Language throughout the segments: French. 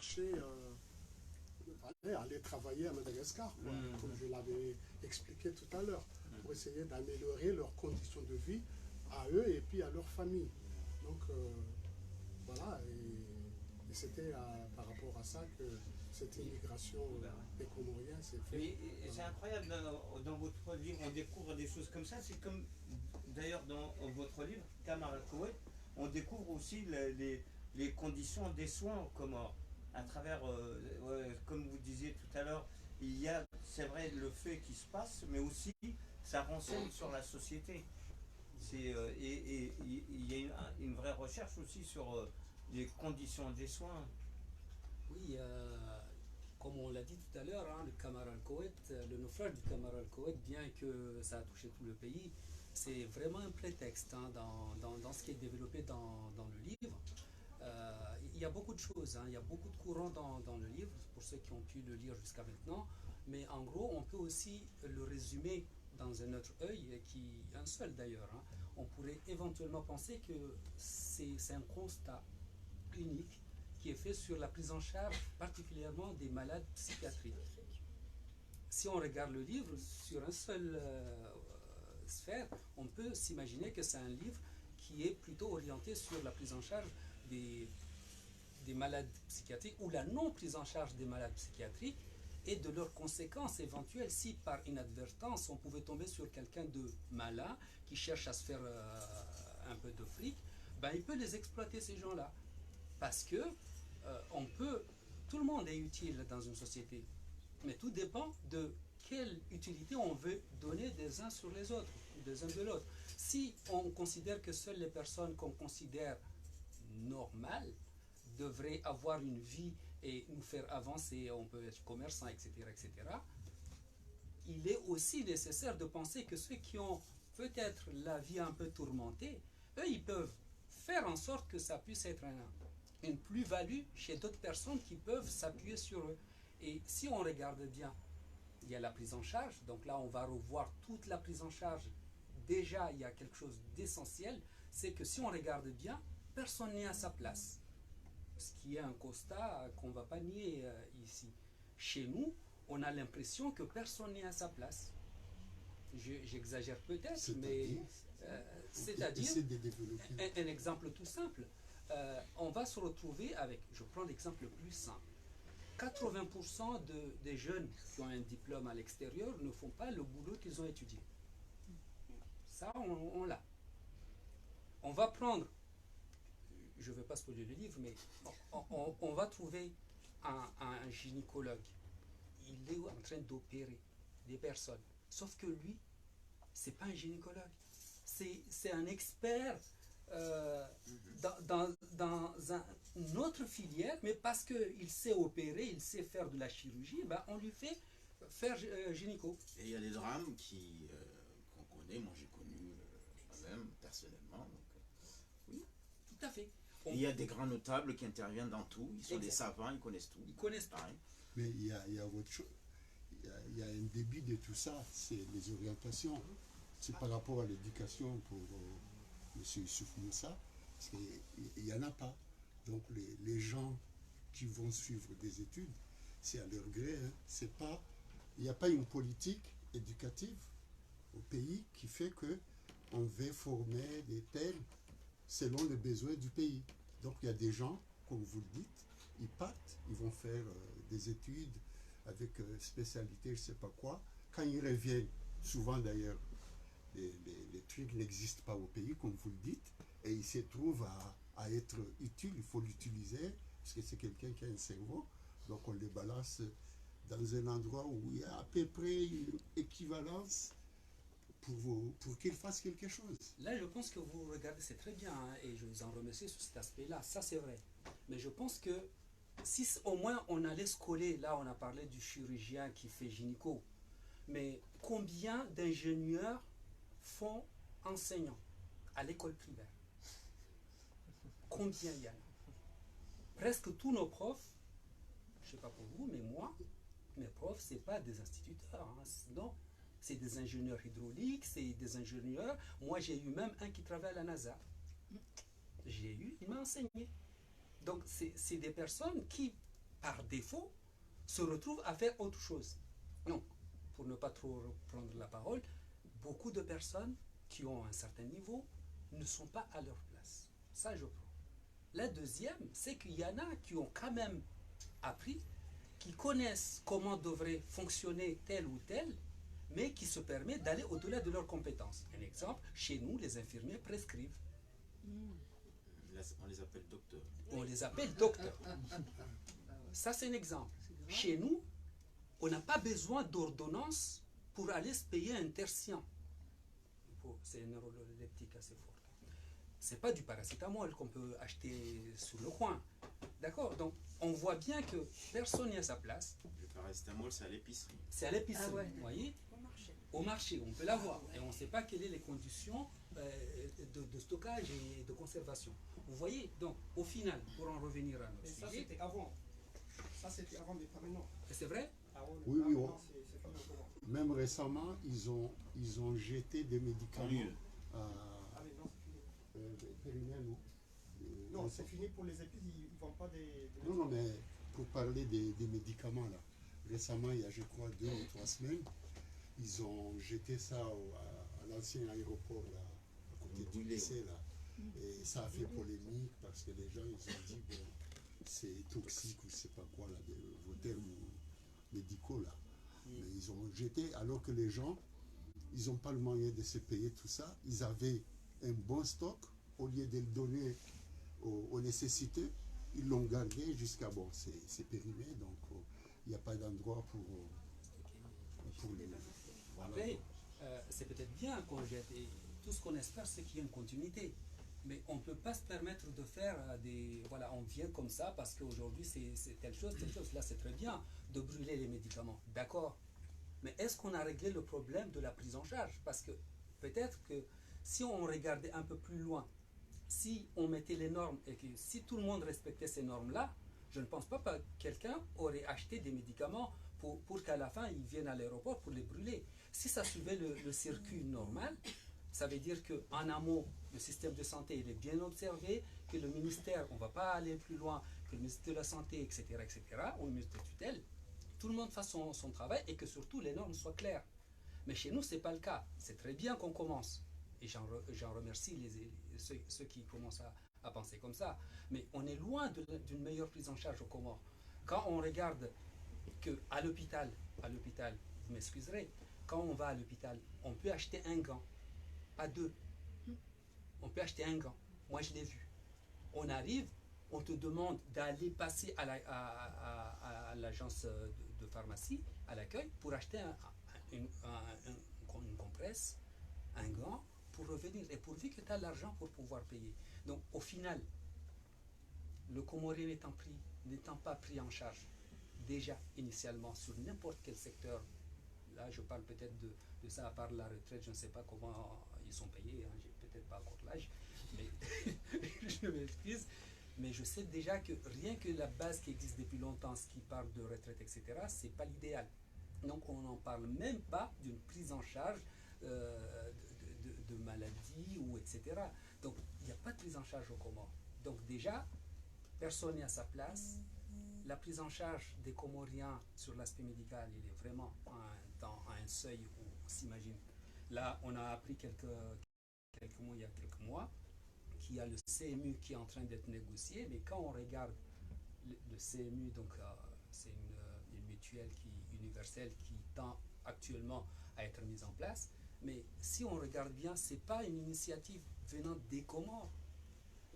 chercher à aller travailler à Madagascar, quoi, comme je l'avais expliqué tout à l'heure, pour essayer d'améliorer leurs conditions de vie à eux et puis à leur famille. Donc voilà, et c'était par rapport à ça que cette immigration des Comoriens s'est faite. C'est incroyable, dans votre livre, on découvre des choses comme ça. C'est comme, d'ailleurs, dans votre livre, Kamar al-Kouet, on découvre aussi les conditions des soins aux Comores. À travers, comme vous disiez tout à l'heure, il y a, c'est vrai, le fait qui se passe, mais aussi ça renseigne sur la société. Et il y a une vraie recherche aussi sur les conditions des soins. Oui, comme on l'a dit tout à l'heure, hein, le Kamar al-Kouet, le naufrage du Kamar al-Kouet, bien que ça a touché tout le pays, c'est vraiment un prétexte hein, dans ce qui est développé dans le livre. Il y a beaucoup de choses, hein, il y a beaucoup de courants dans le livre, pour ceux qui ont pu le lire jusqu'à maintenant, mais en gros, on peut aussi le résumer dans un autre œil, un seul d'ailleurs. Hein. On pourrait éventuellement penser que c'est un constat unique qui est fait sur la prise en charge, particulièrement des malades psychiatriques. Si on regarde le livre sur un seul sphère, on peut s'imaginer que c'est un livre qui est plutôt orienté sur la prise en charge des malades psychiatriques ou la non prise en charge des malades psychiatriques et de leurs conséquences éventuelles si par inadvertance on pouvait tomber sur quelqu'un de malin qui cherche à se faire un peu de fric, ben il peut les exploiter ces gens-là parce que tout le monde est utile dans une société, mais tout dépend de quelle utilité on veut donner des uns sur les autres, des uns de l'autre. Si on considère que seules les personnes qu'on considère normales devraient avoir une vie et nous faire avancer, on peut être commerçant, etc., etc., il est aussi nécessaire de penser que ceux qui ont peut-être la vie un peu tourmentée, eux, ils peuvent faire en sorte que ça puisse être une plus-value chez d'autres personnes qui peuvent s'appuyer sur eux. Et si on regarde bien, il y a la prise en charge, donc là on va revoir toute la prise en charge. Déjà, il y a quelque chose d'essentiel, c'est que si on regarde bien, personne n'est à sa place. Ce qui est un constat qu'on ne va pas nier ici. Chez nous, on a l'impression que personne n'est à sa place. J'exagère peut-être, mais c'est-à-dire, un exemple tout simple, on va se retrouver avec, je prends l'exemple le plus simple, 80% des jeunes qui ont un diplôme à l'extérieur ne font pas le boulot qu'ils ont étudié. Ça, on l'a. On va prendre, je ne vais pas spoiler le livre, mais on va trouver un gynécologue. Il est en train d'opérer des personnes. Sauf que lui, ce n'est pas un gynécologue. C'est un expert dans une autre filière, mais parce qu'il sait opérer, il sait faire de la chirurgie, ben on lui fait faire gynéco. Et il y a des drames qu'on connaît, moi j'ai connu moi-même personnellement. Donc, oui. Tout à fait. Il y a des grands notables qui interviennent dans tout, ils sont des savants, ils connaissent tout. Ils connaissent tout. Mais il y a autre chose. Il y a un début de tout ça, c'est les orientations. C'est par rapport à l'éducation pour M. Youssouf Moussa, il n'y en a pas. Donc les gens qui vont suivre des études, c'est à leur gré. Hein. Il n'y a pas une politique éducative au pays qui fait qu'on veut former des tels selon les besoins du pays. Donc il y a des gens, comme vous le dites, ils partent, ils vont faire des études avec spécialité, je ne sais pas quoi. Quand ils reviennent, souvent d'ailleurs, les trucs n'existent pas au pays, comme vous le dites, et ils se trouvent à être utiles, il faut l'utiliser, parce que c'est quelqu'un qui a un cerveau, donc on les balance dans un endroit où il y a à peu près une équivalence pour qu'ils fassent quelque chose. Là, je pense que vous regardez, c'est très bien, hein, et je vous en remercie sur cet aspect-là, ça c'est vrai. Mais je pense que si au moins on allait se coller, là on a parlé du chirurgien qui fait gynéco, mais combien d'ingénieurs font enseignants à l'école primaire? Combien il y en a? Presque tous nos profs, je ne sais pas pour vous, mais moi, mes profs, ce n'est pas des instituteurs, hein, non, c'est des ingénieurs hydrauliques, c'est des ingénieurs. Moi, j'ai eu même un qui travaille à la NASA. Il m'a enseigné. Donc, c'est des personnes qui par défaut, se retrouvent à faire autre chose. Donc, pour ne pas trop prendre la parole, beaucoup de personnes qui ont un certain niveau ne sont pas à leur place. Ça, je prends. La deuxième, c'est qu'il y en a qui ont quand même appris, qui connaissent comment devrait fonctionner tel ou tel, mais qui se permettent d'aller au-delà de leurs compétences. Un exemple, chez nous, les infirmiers prescrivent. Là, on les appelle docteurs. On les appelle docteurs. Ça, c'est un exemple. Chez nous, on n'a pas besoin d'ordonnance pour aller se payer un tertien. C'est un neuroleptique assez fort. C'est pas du paracétamol qu'on peut acheter sur le coin. D'accord? Donc, on voit bien que personne n'est à sa place. Le paracétamol, c'est à l'épicerie. C'est à l'épicerie, Ah ouais. vous voyez? Au marché. Au marché, on peut l'avoir. Et on ne sait pas quelles sont les conditions de stockage et de conservation. Vous voyez? Donc, au final, pour en revenir à notre Mais ça, sujet, c'était avant. Ça, c'était avant, mais pas maintenant. c'est vrai? Avant, Oui, pas oui, maintenant, oui. c'est fini encore. Même récemment, ils ont jeté des médicaments mieux. Ah, mais non, c'est fini. périmètres, non? Non, c'est fini pour les épices, ils ne vendent pas des Non, non, mais pour parler des médicaments, là, récemment, il y a, je crois, 2 ou 3 semaines, ils ont jeté ça à l'ancien aéroport, là, à côté du Brûlé, lycée, là. Et ça a fait polémique parce que les gens, ils ont dit, bon, c'est toxique ou je sais pas quoi, là, vos termes médicaux, là. Mais ils ont jeté, alors que les gens, ils n'ont pas le moyen de se payer tout ça. Ils avaient un bon stock, au lieu de le donner aux nécessiteux, ils l'ont gardé jusqu'à, bon, c'est périmé, donc il n'y a pas d'endroit pour les... Voilà. Après, c'est peut-être bien qu'on jette. Et tout ce qu'on espère, c'est qu'il y ait une continuité. Mais on ne peut pas se permettre de faire des... Voilà, on vient comme ça parce qu'aujourd'hui, c'est telle chose, telle chose. Là, c'est très bien de brûler les médicaments. D'accord. Mais est-ce qu'on a réglé le problème de la prise en charge? Parce que peut-être que si on regardait un peu plus loin, si on mettait les normes et que si tout le monde respectait ces normes-là, je ne pense pas que quelqu'un aurait acheté des médicaments pour qu'à la fin, ils viennent à l'aéroport pour les brûler. Si ça suivait le circuit normal, ça veut dire qu'en amont, le système de santé il est bien observé, que le ministère, on ne va pas aller plus loin, que le ministère de la Santé, etc., ou le ministère de tutelle, tout le monde fasse son travail et que surtout les normes soient claires. Mais chez nous, ce n'est pas le cas. C'est très bien qu'on commence. Et j'en remercie ceux qui commencent à penser comme ça. Mais on est loin d'une meilleure prise en charge aux Comores. Quand on regarde qu'à l'hôpital, vous m'excuserez, quand on va à l'hôpital, on peut acheter un gant, pas 2. On peut acheter un gant. Moi, je l'ai vu. On arrive, on te demande d'aller passer à l'agence de pharmacie, à l'accueil, pour acheter une compresse, un gant, pour revenir. Et pourvu que tu as l'argent pour pouvoir payer. Donc, au final, le Comorien n'étant pas pris en charge, déjà initialement, sur n'importe quel secteur, là, je parle peut-être de ça, à part la retraite, je ne sais pas comment ils sont payés, hein, j'ai peut-être pas encore l'âge, mais je m'excuse. Mais je sais déjà que rien que la base qui existe depuis longtemps, ce qui parle de retraite, etc., ce n'est pas l'idéal. Donc on n'en parle même pas d'une prise en charge de maladie ou etc. Donc il n'y a pas de prise en charge au Comores. Donc déjà, personne n'est à sa place. La prise en charge des Comoriens sur l'aspect médical, il est vraiment à un seuil où on s'imagine. Là, on a appris quelques mots il y a quelques mois, qu'il y a le CMU qui est en train d'être négocié, mais quand on regarde le CMU, donc c'est une mutuelle universelle qui tend actuellement à être mise en place, mais si on regarde bien, ce n'est pas une initiative venant des Comores,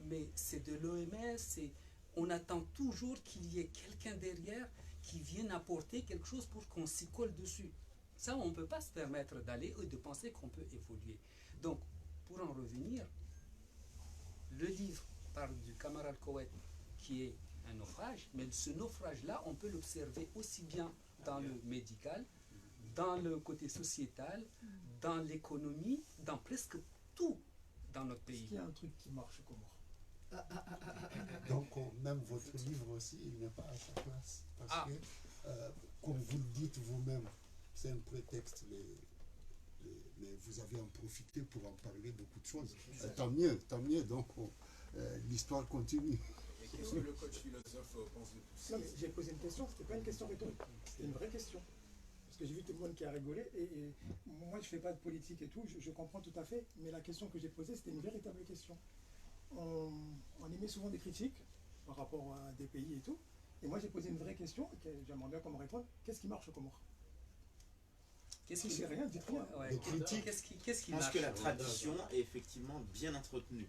mais c'est de l'OMS, on attend toujours qu'il y ait quelqu'un derrière qui vienne apporter quelque chose pour qu'on s'y colle dessus. Ça, on ne peut pas se permettre d'aller et de penser qu'on peut évoluer. Donc, pour en revenir, le livre parle du Camara Koweït qui est un naufrage, mais ce naufrage-là, on peut l'observer aussi bien dans le médical, dans le côté sociétal, dans l'économie, dans presque tout dans notre pays. Il y a un truc qui marche comment? Donc, même votre livre aussi, il n'est pas à sa place. Parce que, comme vous le dites vous-même, c'est un prétexte, mais vous avez en profité pour en parler beaucoup de choses. Tant mieux, donc l'histoire continue. Qu'est-ce que le coach philosophe pense de tout ça? Non, mais j'ai posé une question, c'était pas une question rhétorique, c'était une vraie question. Parce que j'ai vu tout le monde qui a rigolé, et moi je fais pas de politique et tout, je comprends tout à fait, mais la question que j'ai posée, c'était une véritable question. On émet souvent des critiques par rapport à des pays et tout, et moi j'ai posé une vraie question, et j'aimerais bien qu'on me réponde, qu'est-ce qui marche au Comores? Qu'est-ce Si c'est rien, dites rien. Ouais. Des critiques. Qu'est-ce qui Je pense marche? que la tradition est effectivement bien entretenue.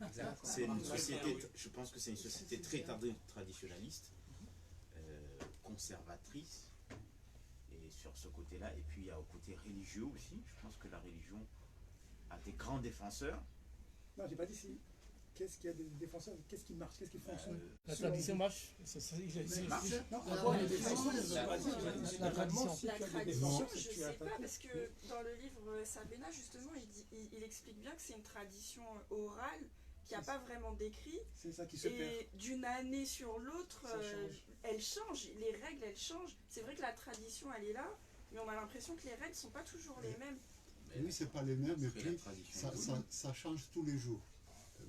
Exact. C'est une société, je pense que c'est une société très traditionnaliste, conservatrice, et sur ce côté-là, et puis il y a au côté religieux aussi. Je pense que la religion a des grands défenseurs. Non, j'ai pas dit si. Qu'est-ce qu'il y a des défenseurs? Qu'est-ce qui marche? Qu'est-ce qui fonctionne? La tradition marche. Non, avoir des défenseurs, ça veut pas dire La tradition. si tu as des tradition, défenseurs, je c'est que tu sais as pas, attaqué. parce que dans le livre Sabena, justement, il explique bien que c'est une tradition orale qui n'a pas vraiment d'écrit. C'est ça qui se perd. Et d'une année sur l'autre, Ça change. elle change, les règles, elles changent. C'est vrai que la tradition, elle est là, mais on a l'impression que les règles ne sont pas toujours les mêmes. Oui, c'est pas les mêmes, et Après, la puis tradition ça change tous les jours.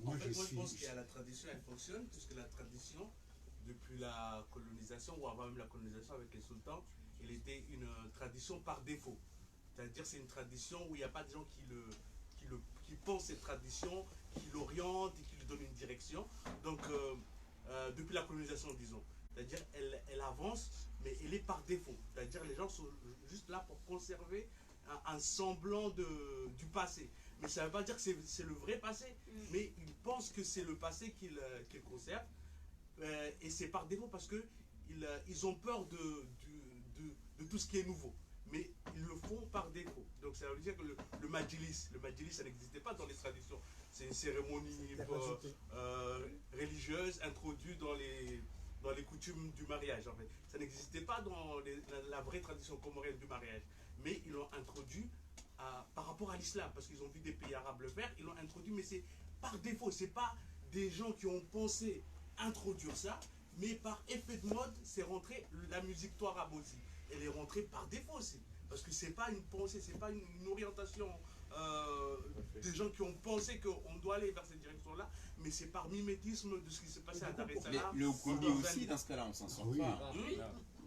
Moi, je je pense suis. que la tradition, elle fonctionne, puisque la tradition, depuis la colonisation, ou avant même la colonisation avec les sultans, elle était une tradition par défaut. C'est-à-dire c'est une tradition où il n'y a pas de gens qui pensent cette tradition, qui l'orientent et qui lui donnent une direction. Donc, depuis la colonisation, disons. C'est-à-dire elle avance, mais elle est par défaut. C'est-à-dire les gens sont juste là pour conserver un semblant du passé. Mais ça ne veut pas dire que c'est le vrai passé, mais ils pensent que c'est le passé qu'ils conservent. Et c'est par défaut parce qu'ils ont peur de tout ce qui est nouveau. Mais ils le font par défaut. Donc ça veut dire que le Majlis, ça n'existait pas dans les traditions. C'est une cérémonie religieuse introduite dans les coutumes du mariage. En fait. Ça n'existait pas dans la vraie tradition comorienne du mariage. Mais ils l'ont introduit par rapport à l'islam, parce qu'ils ont vu des pays arabes le faire, ils l'ont introduit, mais c'est par défaut. C'est pas des gens qui ont pensé introduire ça, mais par effet de mode, c'est rentré la musique touareg aussi. Elle est rentrée par défaut aussi, parce que c'est pas une pensée, c'est pas une orientation des gens qui ont pensé qu'on doit aller vers cette direction-là, mais c'est par mimétisme de ce qui s'est passé à Dar es Mais Salaam. le Koumbi aussi, dans ce cas-là, on s'en sort Oui. pas.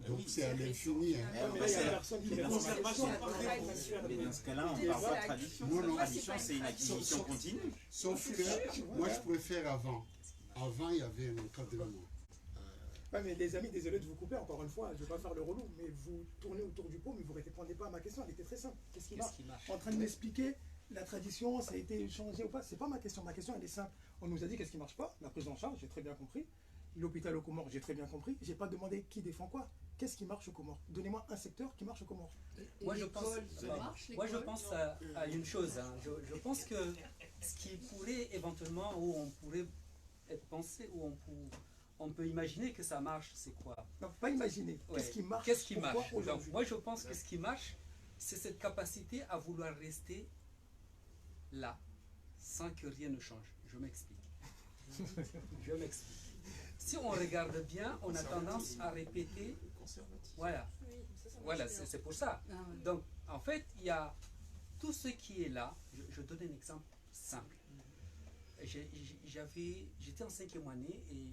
Donc c'est à l'infini. Hein. Mais c'est la conservation par défaut. Mais dans ce cas-là, on parle pas de tradition. Non, non. La tradition, c'est une acquisition continue. Sauf que moi je préfère avant. Avant, il y avait un encadrement. Ouais, mais les amis, désolé de vous couper encore une fois, je ne vais pas faire le relou, mais vous tournez autour du pot, mais vous ne répondez pas à ma question, elle était très simple. Qu'est-ce qui marche? En train de m'expliquer la tradition, ça a été changé ou pas, c'est pas ma question elle est simple. On nous a dit qu'est-ce qui ne marche pas, la prise en charge, j'ai très bien compris. L'hôpital aux Comores, j'ai très bien compris. J'ai pas demandé qui défend quoi. Qu'est-ce qui marche aux Comores? Donnez-moi un secteur qui marche aux Comores. Moi je pense à une chose. Hein. Je pense que ce qui pourrait éventuellement, où on pourrait être pensé, où on peut imaginer que ça marche, c'est quoi? Non, pas imaginer. Ouais. Qu'est-ce qui marche? Qu'est-ce qui Pourquoi marche? Donc, aujourd'hui? moi je pense que ce qui marche, c'est cette capacité à vouloir rester là, sans que rien ne change. Je m'explique. Je m'explique. Si on regarde bien, on a tendance à répéter. Voilà. Voilà, c'est pour ça. Donc, en fait, il y a tout ce qui est là. Je donne un exemple simple. J'étais en 5e année et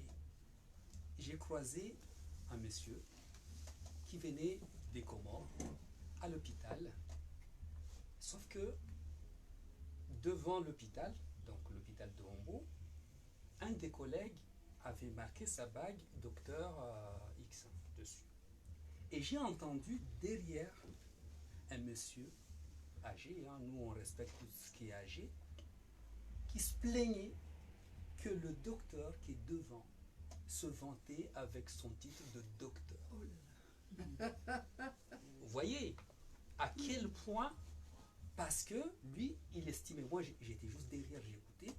j'ai croisé un monsieur qui venait des Comores à l'hôpital. Sauf que devant l'hôpital, donc l'hôpital de Hombo, un des collègues avait marqué sa bague docteur X dessus. Et j'ai entendu derrière un monsieur âgé, hein, nous on respecte tout ce qui est âgé, qui se plaignait que le docteur qui est devant se vantait avec son titre de docteur. Vous voyez à quel point, parce que lui, il estimait, moi j'étais juste derrière, j'écoutais.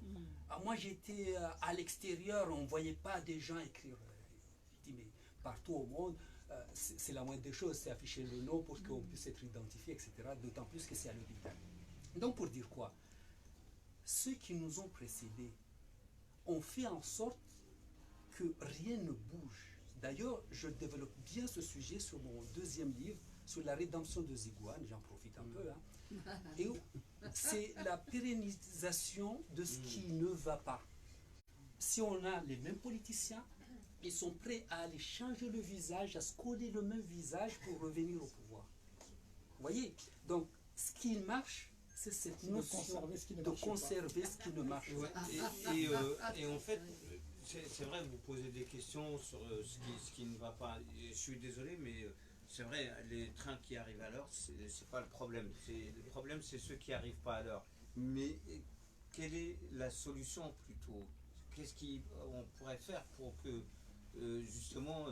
Moi j'étais à l'extérieur, on ne voyait pas des gens écrire. Il dit, mais partout au monde, c'est la moindre des choses, c'est afficher le nom pour qu'on puisse être identifié, etc. D'autant plus que c'est à l'hôpital. Donc pour dire quoi? Ceux qui nous ont précédés ont fait en sorte que rien ne bouge. D'ailleurs, je développe bien ce sujet sur mon 2e livre, sur la rédemption de Zigouane, j'en profite un peu. Hein. Et c'est la pérennisation de ce qui ne va pas. Si on a les mêmes politiciens, ils sont prêts à aller changer le visage, à se coller le même visage pour revenir au pouvoir. Vous voyez? Donc, ce qui marche, c'est cette notion de conserver ce qui ne marche pas. Et en fait, c'est vrai, vous posez des questions sur ce qui ne va pas. Je suis désolé, mais c'est vrai, les trains qui arrivent à l'heure, c'est pas le problème. Le problème, c'est ceux qui n'arrivent pas à l'heure. Mais quelle est la solution plutôt? Qu'est-ce qu'on pourrait faire pour que justement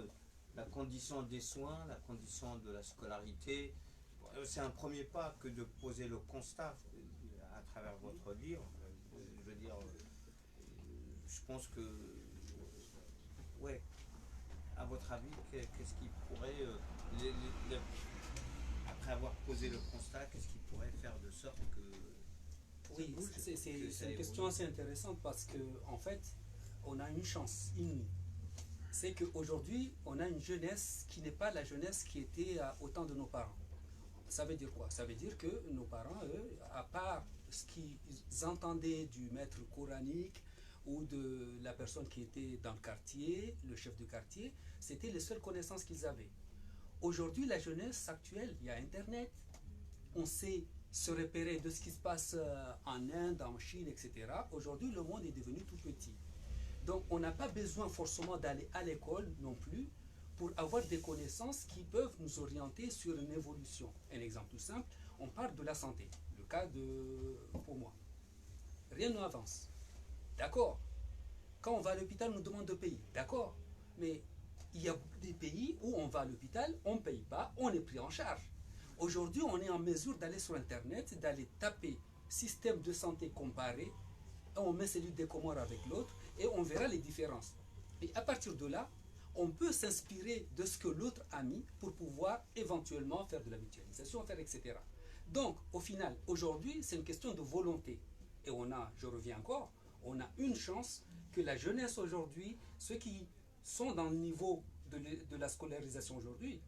la condition des soins, la condition de la scolarité, c'est un premier pas que de poser le constat à travers votre livre. Je veux dire, je pense que, ouais, à votre avis, qu'est-ce qui pourrait, après avoir posé le constat, qu'est-ce qui pourrait faire de sorte que... Oui, c'est une question assez intéressante parce que en fait, on a une chance inouïe. C'est qu'aujourd'hui, on a une jeunesse qui n'est pas la jeunesse qui était au temps de nos parents. Ça veut dire quoi? Ça veut dire que nos parents, eux, à part ce qu'ils entendaient du maître coranique ou de la personne qui était dans le quartier, le chef de quartier, c'était les seules connaissances qu'ils avaient. Aujourd'hui, la jeunesse actuelle, il y a Internet, on sait se repérer de ce qui se passe en Inde, en Chine, etc. Aujourd'hui, le monde est devenu tout petit. Donc, on n'a pas besoin forcément d'aller à l'école non plus pour avoir des connaissances qui peuvent nous orienter sur une évolution. Un exemple tout simple, on parle de la santé. Le cas pour moi. Rien n'avance. D'accord. Quand on va à l'hôpital, on nous demande de payer. D'accord. Mais il y a des pays où on va à l'hôpital, on ne paye pas, on est pris en charge. Aujourd'hui, on est en mesure d'aller sur Internet, d'aller taper système de santé comparé, on met celui des Comores avec l'autre, et on verra les différences. Et à partir de là, on peut s'inspirer de ce que l'autre a mis pour pouvoir éventuellement faire de la mutualisation, faire etc. Donc, au final, aujourd'hui, c'est une question de volonté. Et on a, je reviens encore, on a une chance que la jeunesse aujourd'hui, ceux qui sont dans le niveau de la scolarisation aujourd'hui,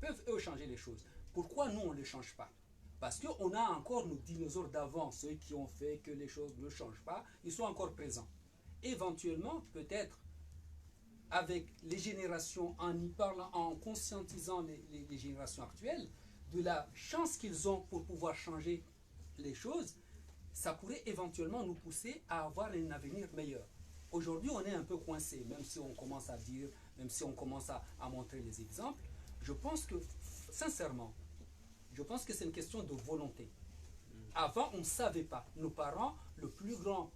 peuvent eux changer les choses. Pourquoi nous, on ne les change pas? Parce qu'on a encore nos dinosaures d'avant, ceux qui ont fait que les choses ne changent pas, ils sont encore présents. Éventuellement, peut-être, avec les générations, en y parlant, en conscientisant les générations actuelles, de la chance qu'ils ont pour pouvoir changer les choses, ça pourrait éventuellement nous pousser à avoir un avenir meilleur. Aujourd'hui, on est un peu coincé, même si on commence à dire, même si on commence à montrer les exemples. Je pense que, sincèrement, je pense que c'est une question de volonté. Avant, on ne savait pas. Nos parents, le plus grand,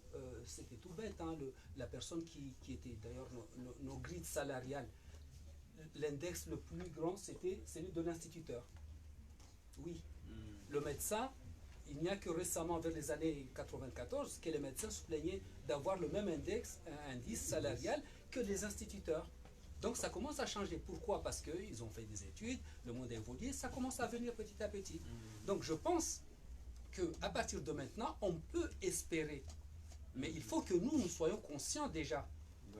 c'était tout bête, hein, la personne qui était d'ailleurs nos grilles salariales, l'index le plus grand, c'était celui de l'instituteur. Oui. Le médecin, il n'y a que récemment, vers les années 94, que les médecins se plaignaient d'avoir le même indice salarial que les instituteurs. Donc ça commence à changer. Pourquoi? Parce qu'ils ont fait des études, le monde a évolué, ça commence à venir petit à petit. Donc je pense qu'à partir de maintenant, on peut espérer. Mais il faut que nous soyons conscients déjà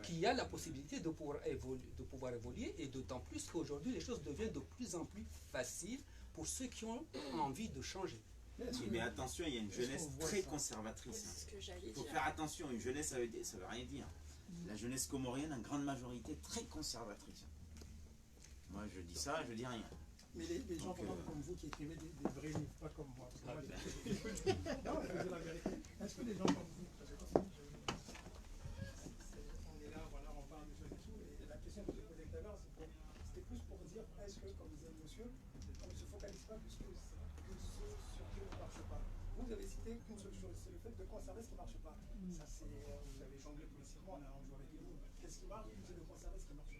qu'il y a la possibilité de pouvoir évoluer, et d'autant plus qu'aujourd'hui, les choses deviennent de plus en plus faciles pour ceux qui ont envie de changer. Oui, mais attention, il y a une jeunesse très conservatrice. Il faut faire attention, une jeunesse, ça veut rien dire. La jeunesse comorienne, en grande majorité, très conservatrice. Moi, je dis ça, je dis rien. Mais les gens comme vous qui écrivez des vrais livres, pas comme moi. Parce que moi, non, je dis la vérité. Est-ce que les gens comme vous, parce que on est là, voilà, on parle de choses et tout, et la question que je posais tout à l'heure, c'était plus pour dire, est-ce que, comme disait le monsieur, on ne se focalise pas plus que ce sur qui ne marche pas. Vous avez cité qu'une seule chose, c'est le fait de conserver ce qui ne marche pas. Ça, c'est, vous avez jonglé politiquement, on a joué avec vous. Qu'est-ce qui marche? C'est de conserver ce qui ne marche pas.